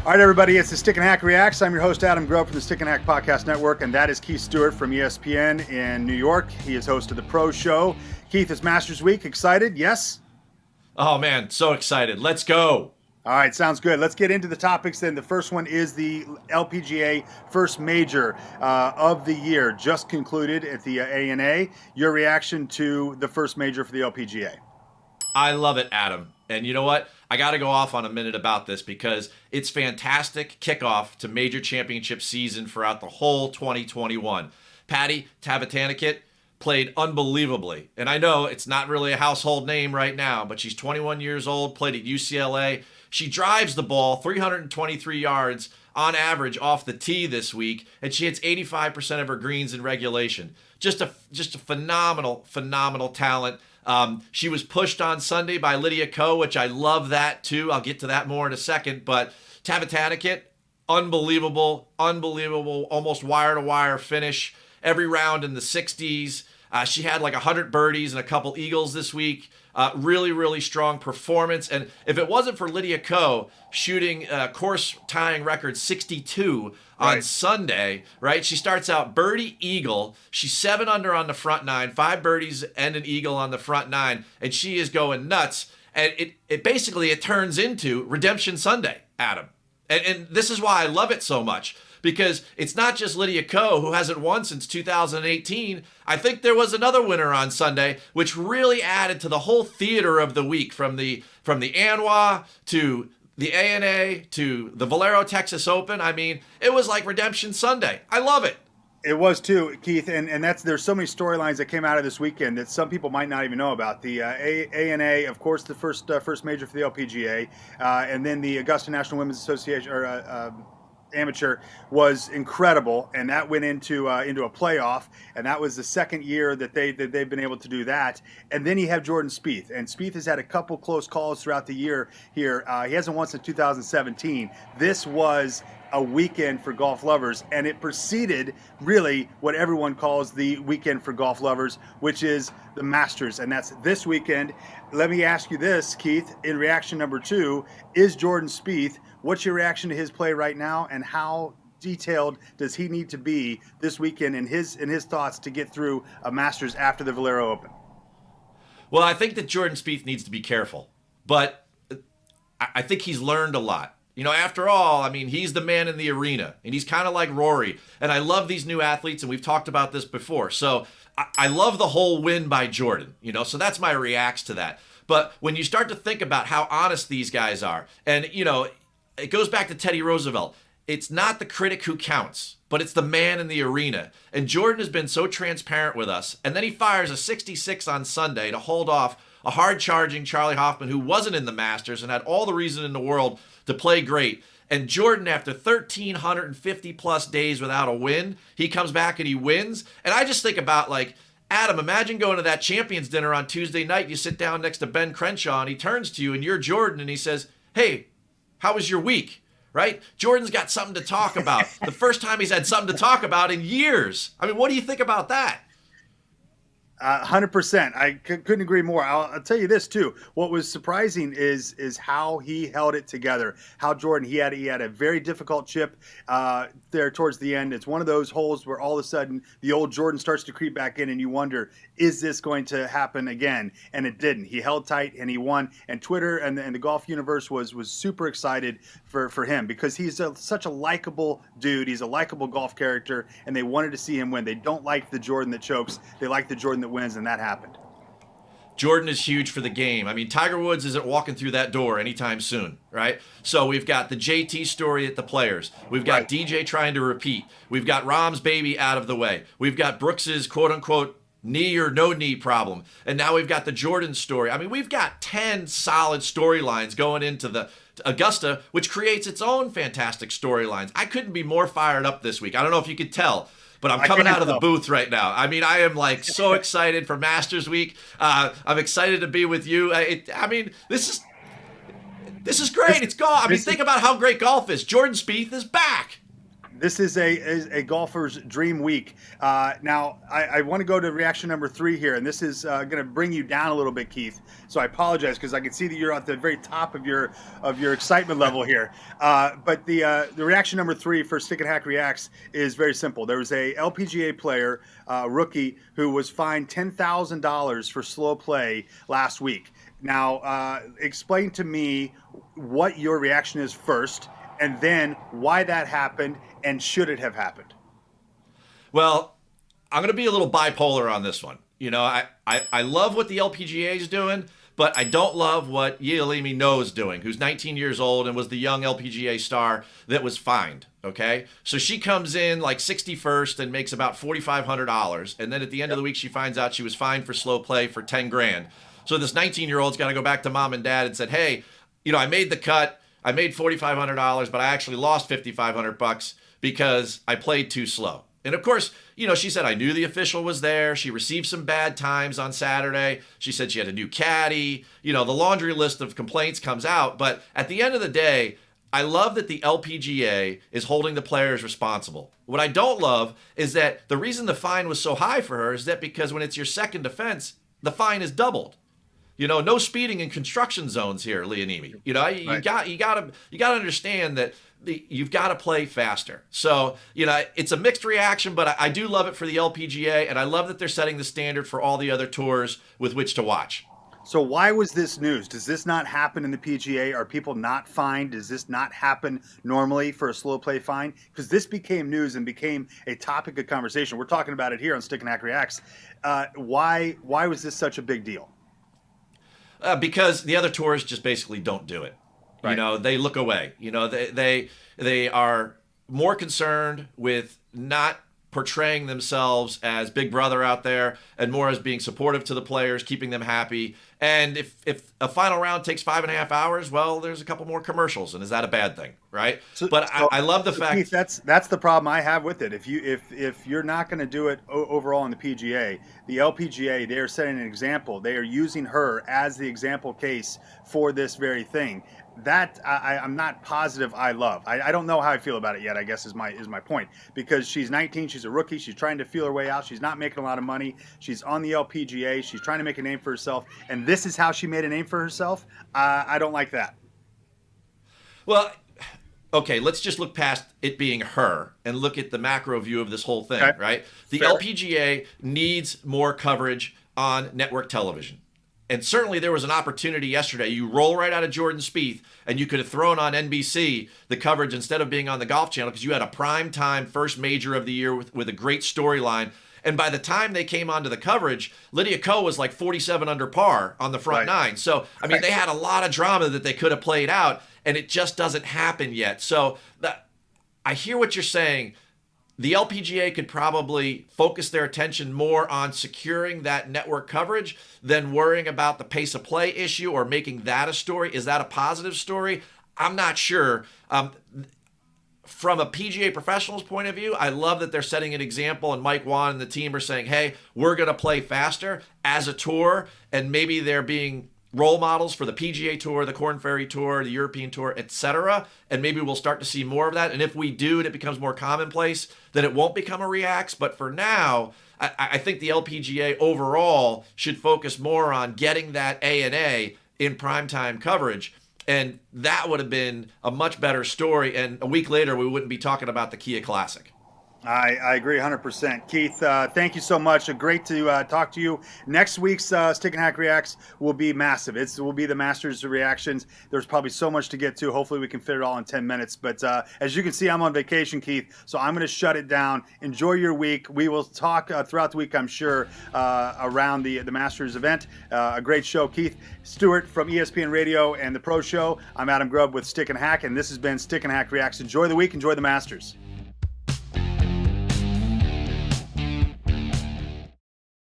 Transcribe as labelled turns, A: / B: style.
A: All right, everybody, it's the Stick and Hack Reacts. I'm your host, Adam Grubb from the Stick and Hack Podcast Network, and that is Keith Stewart from ESPN in New York. He is host of the Pro Show. Keith, it's Masters Week. Excited? Yes?
B: Oh, man, so excited. Let's go.
A: All right, sounds good. Let's get into the topics then. The first one is the LPGA first major of the year, just concluded at the ANA. Your reaction to the first major for the LPGA?
B: I love it, Adam. And you know what? I got to go off on a minute about this because it's fantastic kickoff to major championship season throughout the whole 2021. Patty Tavatanakit played unbelievably. And I know it's not really a household name right now, but she's 21 years old, played at UCLA. She drives the ball 323 yards on average off the tee this week, and she hits 85% of her greens in regulation. Just a phenomenal talent. She was pushed on Sunday by Lydia Ko, which I love that too. I'll get to that more in a second. But Tavatanakit, unbelievable, almost wire-to-wire finish. Every round in the 60s. She had like 100 birdies and a couple eagles this week. Really strong performance. And if it wasn't for Lydia Ko shooting course-tying record 62 on Sunday, right? She starts out birdie eagle. She's 7 under on the front 9, 5 birdies and an eagle on the front 9, and she is going nuts. And it basically turns into Redemption Sunday, Adam. And this is why I love it so much. Because it's not just Lydia Ko, who hasn't won since 2018. I think there was another winner on Sunday, which really added to the whole theater of the week, from the ANWA to the ANA to the Valero Texas Open. I mean, it was like Redemption Sunday. I love it.
A: It was too, Keith, and there's so many storylines that came out of this weekend that some people might not even know about. The ANA, of course, the first major for the LPGA, and then the Augusta National Women's Association, or Amateur, was incredible, and that went into a playoff, and that was the second year that they've been able to do that. And then you have Jordan Spieth, and Spieth has had a couple close calls throughout the year here. He hasn't won since 2017. This was a weekend for golf lovers, and it preceded really what everyone calls the weekend for golf lovers, which is the Masters, and that's this weekend. Let me ask you this, Keith, in reaction number 2, is Jordan Spieth, what's your reaction to his play right now, and how detailed does he need to be this weekend in his thoughts to get through a Masters after the Valero Open?
B: Well, I think that Jordan Spieth needs to be careful, but I think he's learned a lot. You know, after all, I mean, he's the man in the arena, and he's kind of like Rory. And I love these new athletes, and we've talked about this before. So I love the whole win by Jordan, you know, so that's my reaction to that. But when you start to think about how honest these guys are, and, you know, it goes back to Teddy Roosevelt. It's not the critic who counts, but it's the man in the arena. And Jordan has been so transparent with us. And then he fires a 66 on Sunday to hold off a hard-charging Charlie Hoffman, who wasn't in the Masters and had all the reason in the world to play great. And Jordan, after 1,350-plus days without a win, he comes back and he wins. And I just think about, like, Adam, imagine going to that Champions Dinner on Tuesday night. You sit down next to Ben Crenshaw, and he turns to you, and you're Jordan, and he says, "Hey, how was your week?" Right? Jordan's got something to talk about. The first time he's had something to talk about in years. I mean, what do you think about that?
A: 100%. I couldn't agree more. I'll tell you this too. What was surprising is how he held it together. How Jordan, he had a very difficult chip there towards the end. It's one of those holes where all of a sudden the old Jordan starts to creep back in, and you wonder, is this going to happen again? And it didn't. He held tight and he won. And Twitter and the golf universe was super excited for him, because he's such a likable dude. He's a likable golf character, and they wanted to see him win. They don't like the Jordan that chokes. They like the Jordan that wins, and that happened.
B: Jordan is huge for the game. I mean, Tiger Woods isn't walking through that door anytime soon, right? So we've got the JT story at the Players. We've got DJ trying to repeat. We've got Rahm's baby out of the way. We've got Brooks's quote-unquote knee or no knee problem. And now we've got the Jordan story. I mean, we've got 10 solid storylines going into the Augusta, which creates its own fantastic storylines. I couldn't be more fired up this week. I don't know if you could tell, but I'm coming out of the booth right now. I mean, I am like so excited for Masters Week. I'm excited to be with you. I mean, this is great. It's golf. I mean, think about how great golf is. Jordan Spieth is back.
A: This is a golfer's dream week. Now, I want to go to reaction number 3 here, and this is going to bring you down a little bit, Keith. So I apologize because I can see that you're at the very top of your excitement level here. But the reaction number 3 for Stick and Hack Reacts is very simple. There was a LPGA player, rookie, who was fined $10,000 for slow play last week. Now, explain to me what your reaction is first, and then why that happened, and should it have happened?
B: Well, I'm going to be a little bipolar on this one. You know, I love what the LPGA is doing, but I don't love what Yealimi Noh is doing, who's 19 years old and was the young LPGA star that was fined, okay? So she comes in like 61st and makes about $4,500, and then at the end of the week she finds out she was fined for slow play for 10 grand. So this 19-year-old's got to go back to mom and dad and said, hey, you know, I made the cut. I made $4,500, but I actually lost $5,500 because I played too slow. And of course, you know, she said, I knew the official was there. She received some bad times on Saturday. She said she had a new caddy. You know, the laundry list of complaints comes out. But at the end of the day, I love that the LPGA is holding the players responsible. What I don't love is that the reason the fine was so high for her is that because when it's your second offense, the fine is doubled. You know, no speeding in construction zones here, Yealimi. You know, you got to understand that you've got to play faster. So, you know, it's a mixed reaction, but I do love it for the LPGA, and I love that they're setting the standard for all the other tours with which to watch.
A: So why was this news? Does this not happen in the PGA? Are people not fined? Does this not happen normally for a slow play fine? Because this became news and became a topic of conversation. We're talking about it here on Stick and Hack Reacts. Why was this such a big deal?
B: Because the other tours just basically don't do it. Right. You know, they look away. You know, they are more concerned with not portraying themselves as big brother out there and more as being supportive to the players, keeping them happy. And if a final round takes 5.5 hours, well, there's a couple more commercials, and is that a bad thing, right? I love the fact,
A: Keith, that's the problem I have with it. If you're not going to do it overall in the PGA, the LPGA, they are setting an example. They are using her as the example case for this very thing. That I'm not positive I love. I don't know how I feel about it yet, I guess is my point. Because she's 19, she's a rookie, she's trying to feel her way out, she's not making a lot of money, she's on the LPGA, she's trying to make a name for herself, and this is how she made a name for herself. I don't like that.
B: Well, okay, let's just look past it being her and look at the macro view of this whole thing, okay. Right? The
A: Fair.
B: LPGA needs more coverage on network television. And certainly there was an opportunity yesterday. You roll right out of Jordan Spieth, and you could have thrown on NBC the coverage instead of being on the Golf Channel because you had a prime time first major of the year with a great storyline. And by the time they came onto the coverage, Lydia Ko was like 47 under par on the front nine. So, I mean, they had a lot of drama that they could have played out, and it just doesn't happen yet. So I hear what you're saying. The LPGA could probably focus their attention more on securing that network coverage than worrying about the pace of play issue or making that a story. Is that a positive story? I'm not sure. From a PGA professional's point of view, I love that they're setting an example, and Mike Wan and the team are saying, hey, we're going to play faster as a tour, and maybe they're being role models for the PGA Tour, the Korn Ferry Tour, the European Tour, etc. And maybe we'll start to see more of that. And if we do and it becomes more commonplace, then it won't become a reax. But for now, I think the LPGA overall should focus more on getting that ANA in primetime coverage. And that would have been a much better story. And a week later, we wouldn't be talking about the Kia Classic.
A: I agree 100%. Keith, thank you so much. Great to talk to you. Next week's Stick and Hack Reacts will be massive. It will be the Masters reactions. There's probably so much to get to. Hopefully we can fit it all in 10 minutes. But as you can see, I'm on vacation, Keith, so I'm going to shut it down. Enjoy your week. We will talk throughout the week, I'm sure, around the Masters event. A great show. Keith Stewart from ESPN Radio and The Pro Show. I'm Adam Grubb with Stick and Hack, and this has been Stick and Hack Reacts. Enjoy the week. Enjoy the Masters.